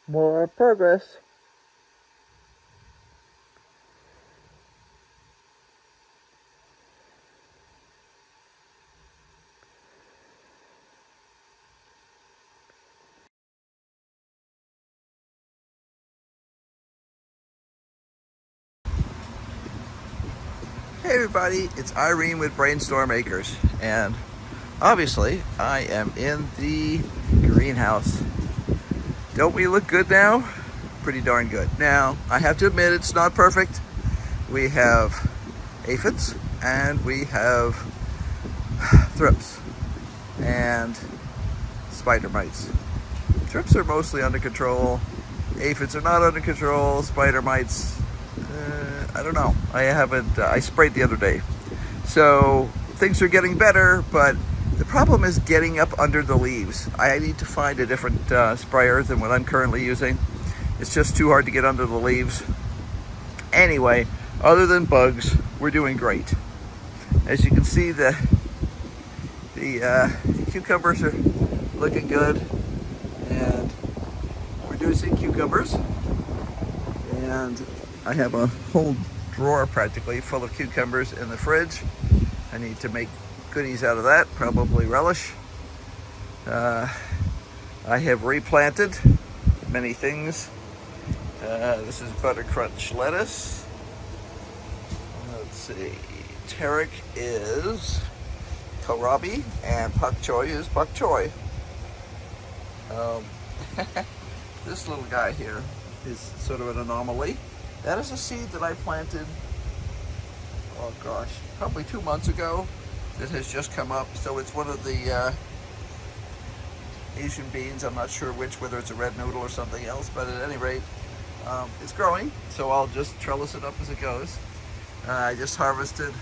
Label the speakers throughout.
Speaker 1: More progress.
Speaker 2: Hey everybody, it's Irene with BrainStormAcres, and obviously I am in the greenhouse. Don't we look good now? Pretty darn good. Now, I have to admit it's not perfect. We have aphids and we have thrips and spider mites. Thrips are mostly under control. Aphids are not under control. Spider mites, I don't know. I haven't, I sprayed the other day. So things are getting better, but the problem is getting up under the leaves. I need to find a different sprayer than what I'm currently using. It's just too hard to get under the leaves. Anyway, other than bugs, we're doing great. As you can see, the cucumbers are looking good, and we're producing cucumbers. And I have a whole drawer practically full of cucumbers in the fridge. I need to make goodies out of that, probably relish. I have replanted many things. This is butter crunch lettuce. Let's see, Tarek is kohlrabi, and pak choy is bok choy. This little guy here is sort of an anomaly. That is a seed that I planted, oh gosh, probably 2 months ago. That has just come up. So it's one of the Asian beans. I'm not sure which, whether it's a red noodle or something else, but at any rate, it's growing. So I'll just trellis it up as it goes. I just harvested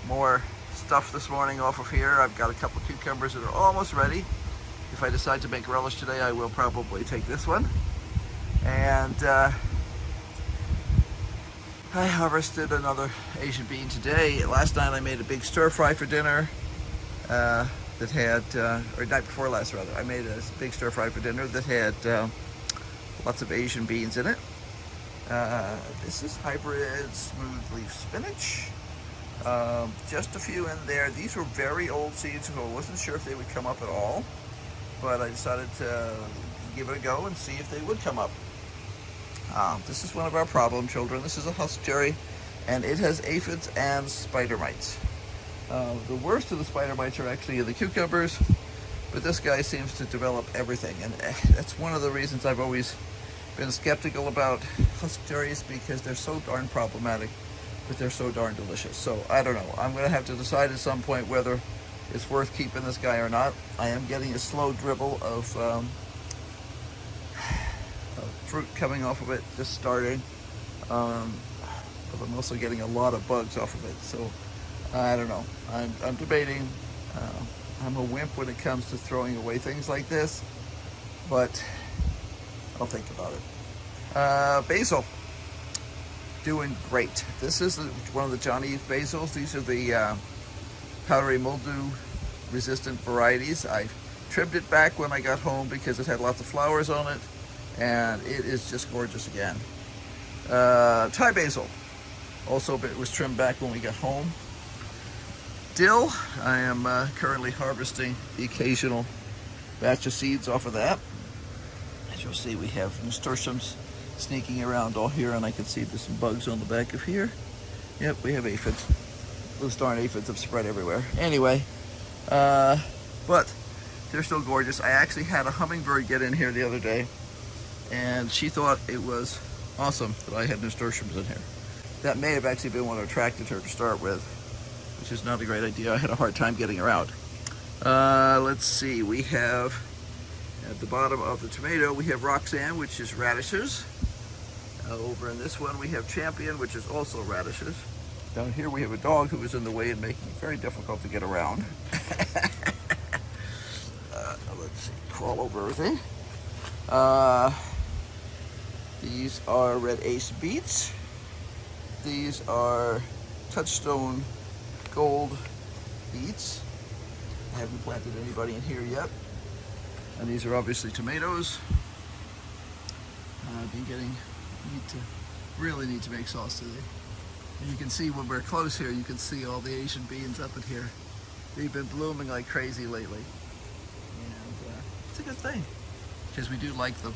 Speaker 2: more stuff this morning off of here. I've got a couple of cucumbers that are almost ready. If I decide to make relish today, I will probably take this one. And I harvested another Asian bean today. Last night I made a big stir fry for dinner that had, or night before last rather, I made a big stir fry for dinner that had lots of Asian beans in it. This is hybrid smooth leaf spinach. Just a few in there. These were very old seeds, so I wasn't sure if they would come up at all, but I decided to give it a go and see if they would come up. This is one of our problem children. This is a husk cherry, and it has aphids and spider mites. The worst of the spider mites are actually in the cucumbers, but this guy seems to develop everything, and that's one of the reasons I've always been skeptical about husk cherries, because they're so darn problematic, but they're so darn delicious. So I don't know. I'm going to have to decide at some point whether it's worth keeping this guy or not. I am getting a slow dribble of fruit coming off of it, just starting, but I'm also getting a lot of bugs off of it. So I don't know. I'm debating. I'm a wimp when it comes to throwing away things like this, but I'll think about it. Basil, doing great. This is one of the Johnny basils. These are the powdery mildew resistant varieties. I trimmed it back when I got home because it had lots of flowers on it, and it is just gorgeous again. Thai basil, also it was trimmed back when we got home. Dill, I am currently harvesting the occasional batch of seeds off of that. As you'll see, we have nasturtiums sneaking around all here, and I can see there's some bugs on the back of here. Yep, we have aphids. Those darn aphids have spread everywhere. Anyway, but they're still gorgeous. I actually had a hummingbird get in here the other day, and she thought it was awesome that I had nasturtiums in here. That may have actually been what attracted her to start with, which is not a great idea. I had a hard time getting her out. Let's see, we have at the bottom of the tomato, we have Roxanne, which is radishes. Over in this one, we have Champion, which is also radishes. Down here, we have a dog who is in the way and making it very difficult to get around. Let's see, crawl over everything. These are red ace beets. These are touchstone gold beets. I haven't planted anybody in here yet. And these are obviously tomatoes. Really need to make sauce today. And you can see when we're close here, you can see all the Asian beans up in here. They've been blooming like crazy lately. And it's a good thing, because we do like them.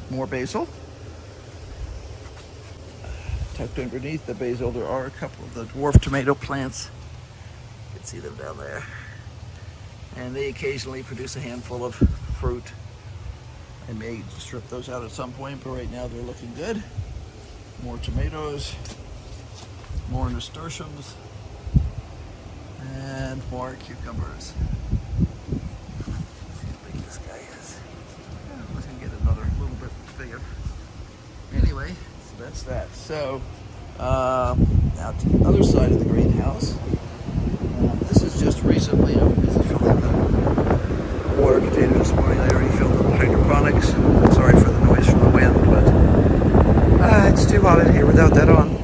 Speaker 2: More basil. Tucked underneath the basil, there are a couple of the dwarf tomato plants. You can see them down there. And they occasionally produce a handful of fruit. I may strip those out at some point, but right now they're looking good. More tomatoes, more nasturtiums, and more cucumbers. Let's see how big this guy is. Let's get another little bit bigger. Anyway, so that's that. So now to the other side of the greenhouse. This is just recently, I was busy filling the water container this morning. I already filled the hydroponics. Sorry for the noise from the wind, but it's too hot in here without that on.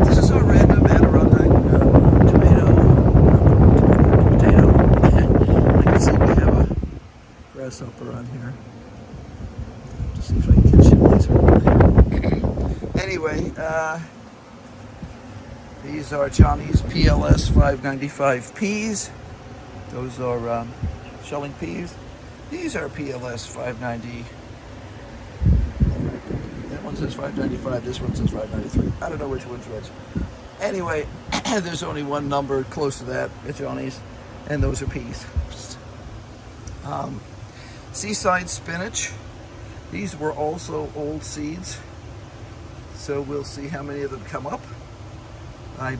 Speaker 2: This is our random Adirondack potato. I can see we have a grasshopper on here. To see if I can catch him later. Anyway, these are Johnny's PLS 595 peas. Those are shelling peas. These are PLS 590. That one says 595, this one says 593. I don't know which one's which. Anyway, there's only one number close to that at Johnny's, and those are peas. Seaside spinach. These were also old seeds, so we'll see how many of them come up. I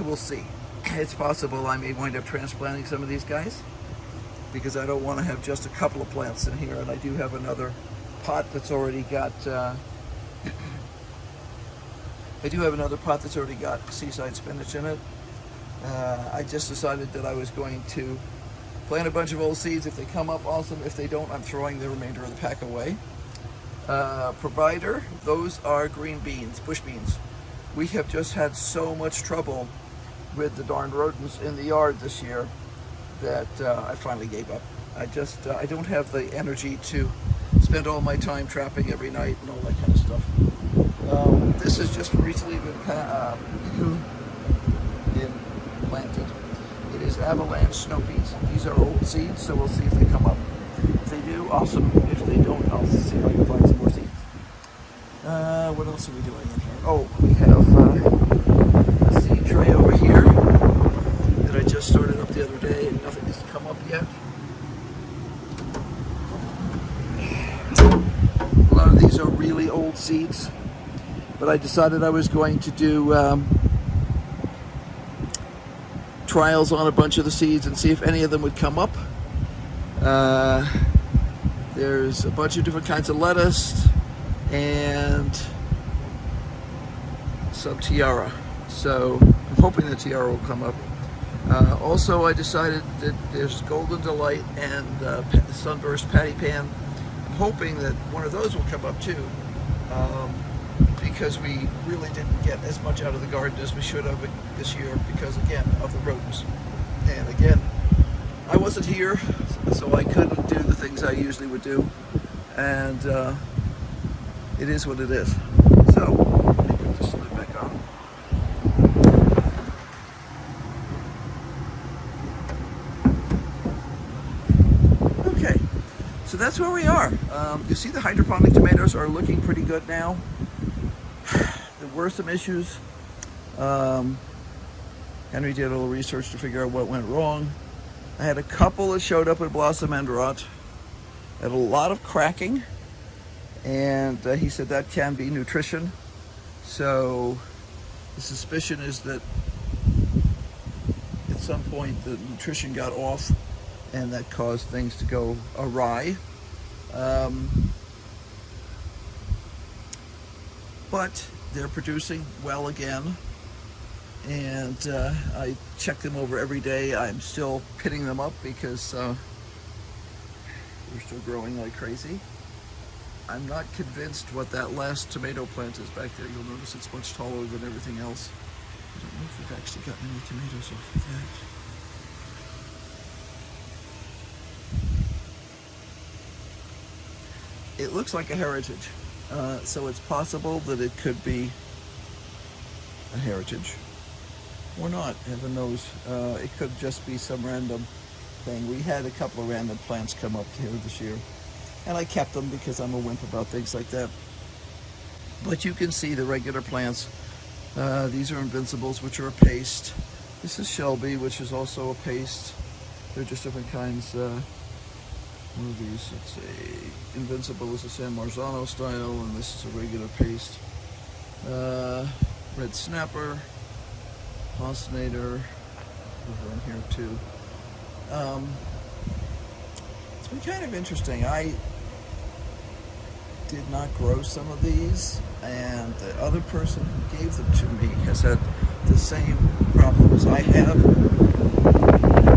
Speaker 2: will see. It's possible I may wind up transplanting some of these guys, because I don't want to have just a couple of plants in here, and I do have another pot that's already got seaside spinach in it. I just decided that I was going to plant a bunch of old seeds. If they come up, awesome. If they don't, I'm throwing the remainder of the pack away. Provider, those are green beans, bush beans. We have just had so much trouble with the darn rodents in the yard this year that I finally gave up. I don't have the energy to spend all my time trapping every night and all that kind of stuff. This has just recently been planted. It is avalanche snow peas. These are old seeds, so we'll see if they come up. If they do, awesome. If they don't, I'll see if I can find some more seeds. What else are we doing in here? Oh, we have a seed tray over here that I just started up the other day, and nothing has come up yet. A lot of these are really old seeds, but I decided I was going to do trials on a bunch of the seeds and see if any of them would come up. There's a bunch of different kinds of lettuce and some tiara, so I'm hoping the tiara will come up. Also, I decided that there's Golden Delight and Sunburst Patty Pan. I'm hoping that one of those will come up too, because we really didn't get as much out of the garden as we should have this year because, again, of the rodents. And again, I wasn't here, so I couldn't do the things I usually would do, and it is what it is. So let me put this lid back on. Okay, so that's where we are. You see the hydroponic tomatoes are looking pretty good now. There were some issues. Henry did a little research to figure out what went wrong. I had a couple that showed up at blossom end rot. Had a lot of cracking, and he said that can be nutrition. So the suspicion is that at some point the nutrition got off, and that caused things to go awry. But they're producing well again, and I check them over every day. I'm still pitting them up because they're still growing like crazy. I'm not convinced what that last tomato plant is back there. You'll notice it's much taller than everything else. I don't know if we've actually gotten any tomatoes off of that. it looks like a heritage. So it's possible that it could be a heritage or not, heaven knows. It could just be some random thing. We had a couple of random plants come up here this year, and I kept them because I'm a wimp about things like that. But you can see the regular plants. These are invincibles, which are a paste. This is Shelby, which is also a paste. They're just different kinds. One of these, it's a invincible is a San Marzano style, and this is a regular paste. Red snapper, Hosnader, over in here too. It's been kind of interesting. I did not grow some of these, and the other person who gave them to me has had the same problem as I have.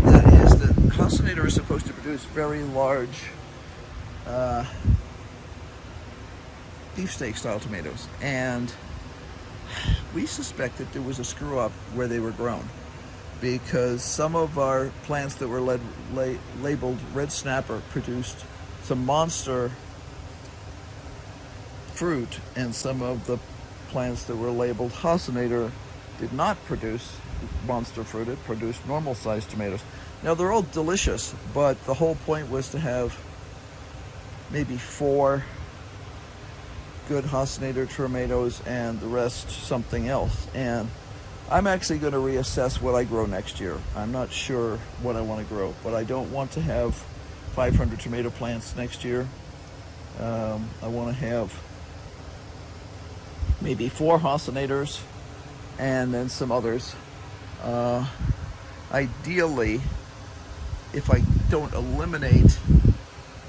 Speaker 2: That is that Hosnader is supposed to produce very large beefsteak style tomatoes, and we suspected there was a screw up where they were grown, because some of our plants that were labeled red snapper produced some monster fruit, and some of the plants that were labeled Hosnader did not produce monster fruit. It produced normal sized tomatoes. Now they're all delicious, but the whole point was to have maybe 4 good Hosnader tomatoes and the rest something else. And I'm actually going to reassess what I grow next year. I'm not sure what I want to grow, but I don't want to have 500 tomato plants next year. I want to have maybe 4 Hosnaders and then some others. Ideally, if I don't eliminate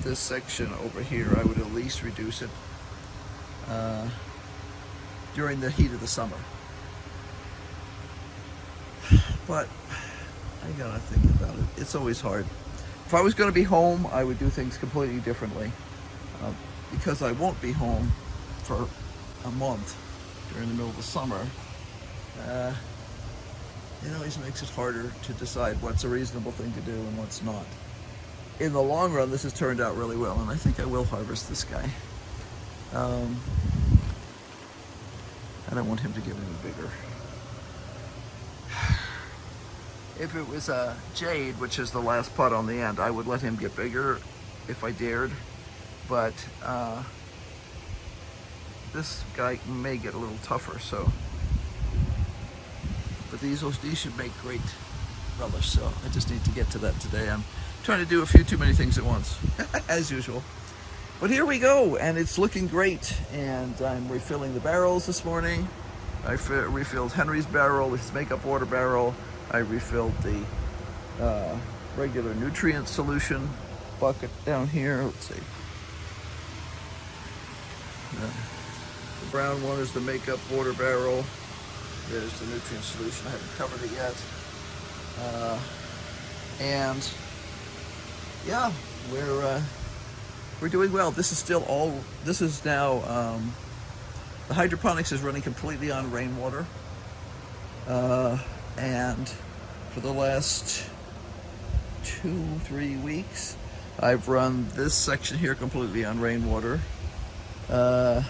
Speaker 2: this section over here, I would at least reduce it during the heat of the summer. But I gotta think about it. It's always hard. If I was going to be home, I would do things completely differently. Because I won't be home for a month during the middle of the summer, it always makes it harder to decide what's a reasonable thing to do and what's not. In the long run, this has turned out really well, and I think I will harvest this guy. I don't want him to get any bigger. If it was a jade, which is the last pot on the end, I would let him get bigger if I dared. But this guy may get a little tougher, so. But these should make great relish, so I just need to get to that today. I'm trying to do a few too many things at once, as usual. But here we go, and it's looking great. And I'm refilling the barrels this morning. I refilled Henry's barrel, his makeup water barrel. I refilled the regular nutrient solution bucket down here. Let's see. The brown one is the makeup water barrel. There's the nutrient solution. I haven't covered it yet. And yeah, we're doing well. This is now, the hydroponics is running completely on rainwater. And for the last 2-3 weeks, I've run this section here completely on rainwater. It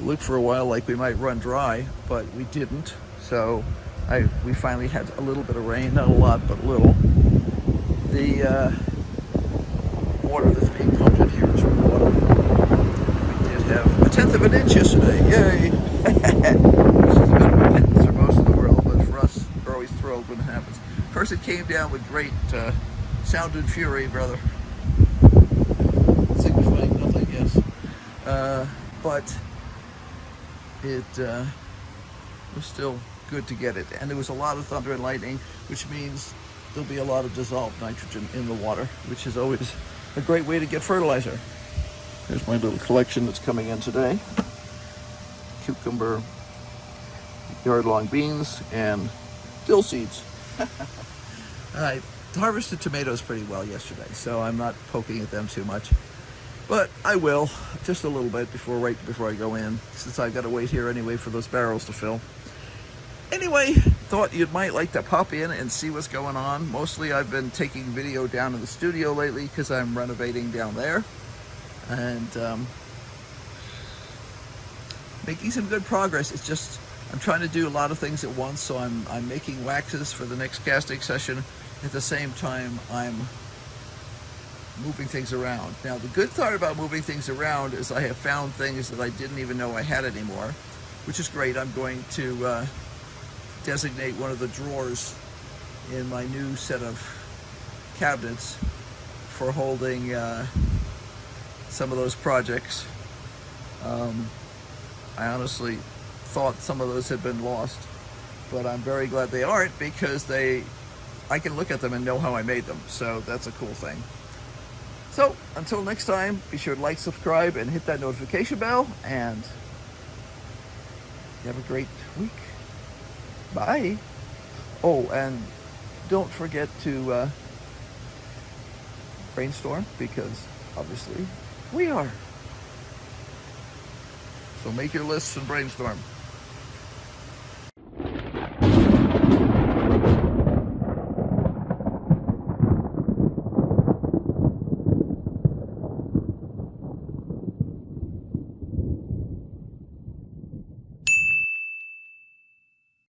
Speaker 2: looked for a while like we might run dry, but we didn't. So we finally had a little bit of rain, not a lot, but little. The water that's being pumped in here is water. We did have 1/10 of an inch yesterday. Yay! This is a bit of a pittance for most of the world, but for us, we're always thrilled when it happens. Of course, it came down with great sound and fury, brother. Signifying nothing, yes. But it was still good to get it. And there was a lot of thunder and lightning, which means there'll be a lot of dissolved nitrogen in the water, which is always a great way to get fertilizer. Here's my little collection that's coming in today. Cucumber, yard-long beans, and dill seeds. I harvested tomatoes pretty well yesterday, so I'm not poking at them too much. But I will, just a little bit right before I go in, since I've got to wait here anyway for those barrels to fill. Anyway, thought you might like to pop in and see what's going on. Mostly I've been taking video down in the studio lately because I'm renovating down there. and making some good progress. It's just I'm trying to do a lot of things at once, so I'm making waxes for the next casting session. At the same time, I'm moving things around. Now, the good part about moving things around is I have found things that I didn't even know I had anymore, which is great. I'm going to designate one of the drawers in my new set of cabinets for holding some of those projects. I honestly thought some of those had been lost, but I'm very glad they aren't, because I can look at them and know how I made them, so that's a cool thing. So until next time, be sure to like, subscribe, and hit that notification bell, and have a great week. Bye. Oh, and don't forget to brainstorm, because obviously we are. So make your lists and brainstorm.